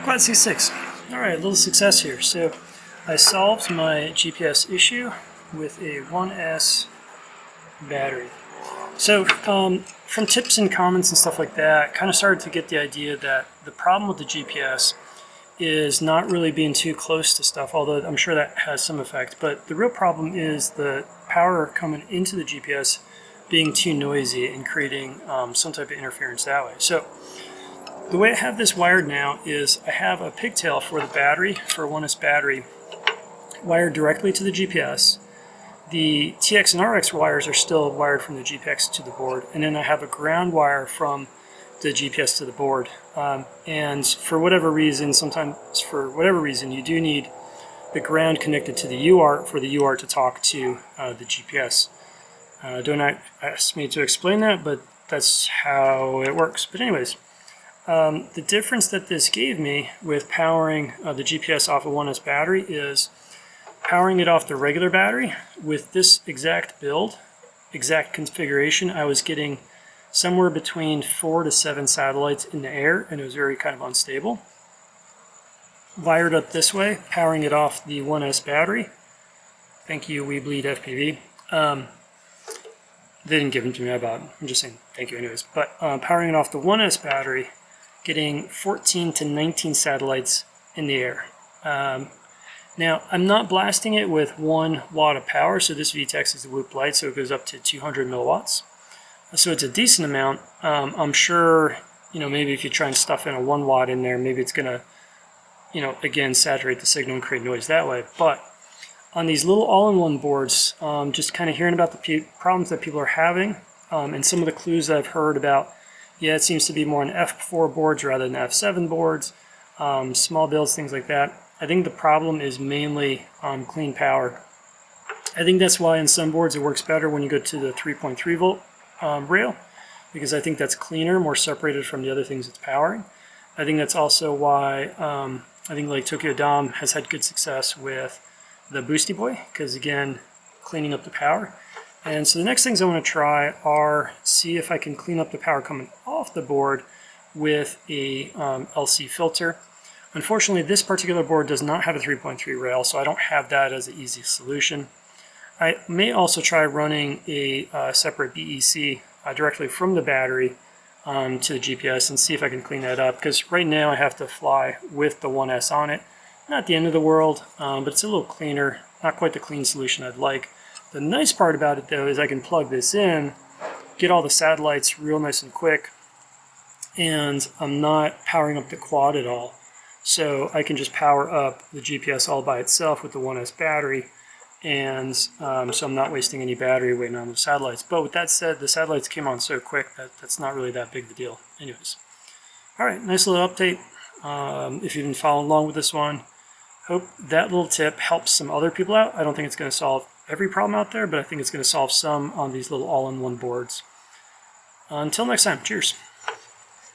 Quad C6. Alright, a little success here. So I solved my GPS issue with a 1S battery. So from tips and comments and stuff like that, kind of started to get the idea that the problem with the GPS is not really being too close to stuff, although I'm sure that has some effect. But the real problem is the power coming into the GPS being too noisy and creating some type of interference that way. So the way I have this wired now is I have a pigtail for the battery, for a 1S battery, wired directly to the GPS. The TX and RX wires are still wired from the GPS to the board, and then I have a ground wire from the GPS to the board. And for whatever reason, you do need the ground connected to the UART for the UART to talk to the GPS. Don't ask me to explain that, but that's how it works. But anyways, the difference that this gave me with powering the GPS off a 1S battery is powering it off the regular battery with this exact build, exact configuration. I was getting somewhere between 4 to 7 satellites in the air, and it was very kind of unstable. Wired up this way, powering it off the 1S battery. Thank you, We Bleed FPV. They didn't give them to me, I bought them. I'm just saying thank you anyways. But powering it off the 1S battery, getting 14 to 19 satellites in the air. Now, I'm not blasting it with 1 watt of power, so this VTEX is a loop light, so it goes up to 200 milliwatts. So it's a decent amount. I'm sure, maybe if you try and stuff in a 1 watt in there, maybe it's going to, again, saturate the signal and create noise that way. But on these little all-in-one boards, just kind of hearing about the problems that people are having, and some of the clues that I've heard about, it seems to be more on F4 boards rather than F7 boards, small builds, things like that. I think the problem is mainly clean power. I think that's why in some boards it works better when you go to the 3.3 volt rail, because I think that's cleaner, more separated from the other things it's powering. I think that's also why I think like Tokyo Dom has had good success with the Boosty Boy, because again, cleaning up the power. And so the next things I want to try are see if I can clean up the power coming off the board with a LC filter. Unfortunately, this particular board does not have a 3.3 rail, so I don't have that as an easy solution. I may also try running a separate BEC directly from the battery to the GPS and see if I can clean that up, because right now I have to fly with the 1S on it. Not the end of the world, but it's a little cleaner, not quite the clean solution I'd like. The nice part about it though is I can plug this in, get all the satellites real nice and quick, and I'm not powering up the quad at all. So I can just power up the GPS all by itself with the 1S battery, and so I'm not wasting any battery waiting on the satellites. But with that said, the satellites came on so quick that that's not really that big of a deal. Anyways, all right, nice little update. If you've been following along with this one, hope that little tip helps some other people out. I don't think it's going to solve every problem out there, but I think it's going to solve some on these little all-in-one boards. Until next time, cheers.